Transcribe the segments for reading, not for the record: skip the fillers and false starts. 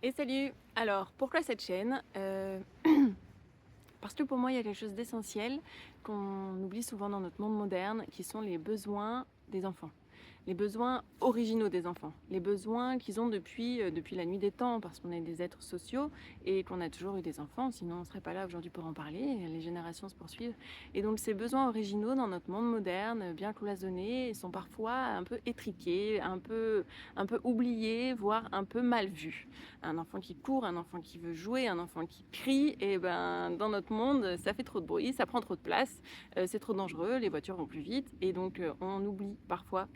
Et salut! Alors, pourquoi cette chaîne? Parce que pour moi, il y a quelque chose d'essentiel qu'on oublie souvent dans notre monde moderne, qui sont les besoins des enfants. Les besoins originaux des enfants, les besoins qu'ils ont depuis la nuit des temps, parce qu'on est des êtres sociaux et qu'on a toujours eu des enfants, sinon on ne serait pas là aujourd'hui pour en parler, les générations se poursuivent. Et donc ces besoins originaux dans notre monde moderne, bien cloisonnés, sont parfois un peu étriqués, un peu oubliés, voire un peu mal vus. Un enfant qui court, un enfant qui veut jouer, un enfant qui crie, et ben dans notre monde, ça fait trop de bruit, ça prend trop de place, c'est trop dangereux, les voitures vont plus vite, et donc on oublie parfois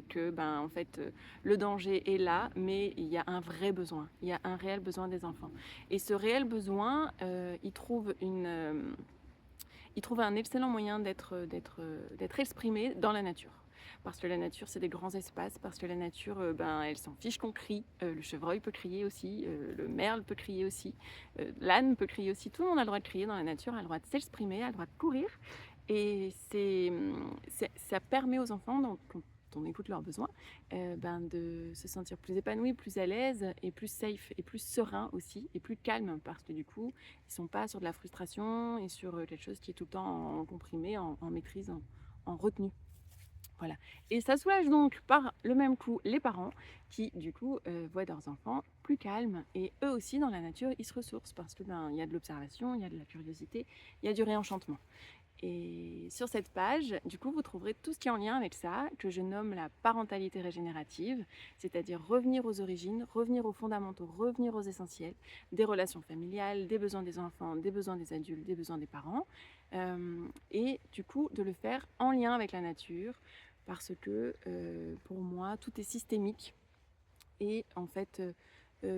que ben, en fait, le danger est là, mais il y a un vrai besoin, il y a un réel besoin des enfants. Et ce réel besoin, il trouve un excellent moyen d'être exprimé dans la nature. Parce que la nature, c'est des grands espaces, parce que la nature, ben, elle s'en fiche qu'on crie. Le chevreuil peut crier aussi, le merle peut crier aussi, l'âne peut crier aussi. Tout le monde a le droit de crier dans la nature, a le droit de s'exprimer, a le droit de courir. Et ça permet aux enfants, donc, quand on écoute leurs besoins, ben, de se sentir plus épanouis, plus à l'aise et plus safe et plus serein aussi et plus calme, parce que du coup ils sont pas sur de la frustration et sur quelque chose qui est tout le temps en comprimé, en maîtrise, en retenue. Voilà. Et ça soulage donc par le même coup les parents qui du coup voient leurs enfants plus calmes, et eux aussi dans la nature ils se ressourcent parce que ben il y a de l'observation, il y a de la curiosité, il y a du réenchantement. Et sur cette page, du coup, vous trouverez tout ce qui est en lien avec ça, que je nomme la parentalité régénérative, c'est-à-dire revenir aux origines, revenir aux fondamentaux, revenir aux essentiels, des relations familiales, des besoins des enfants, des besoins des adultes, des besoins des parents, et du coup, de le faire en lien avec la nature, parce que pour moi, tout est systémique, et en fait,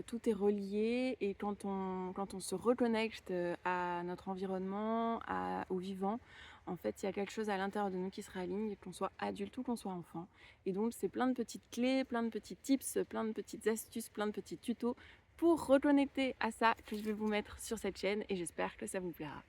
tout est relié, et quand on se reconnecte à notre environnement, au vivant, en fait, il y a quelque chose à l'intérieur de nous qui se réaligne, qu'on soit adulte ou qu'on soit enfant. Et donc, c'est plein de petites clés, plein de petits tips, plein de petites astuces, plein de petits tutos pour reconnecter à ça que je vais vous mettre sur cette chaîne, et j'espère que ça vous plaira.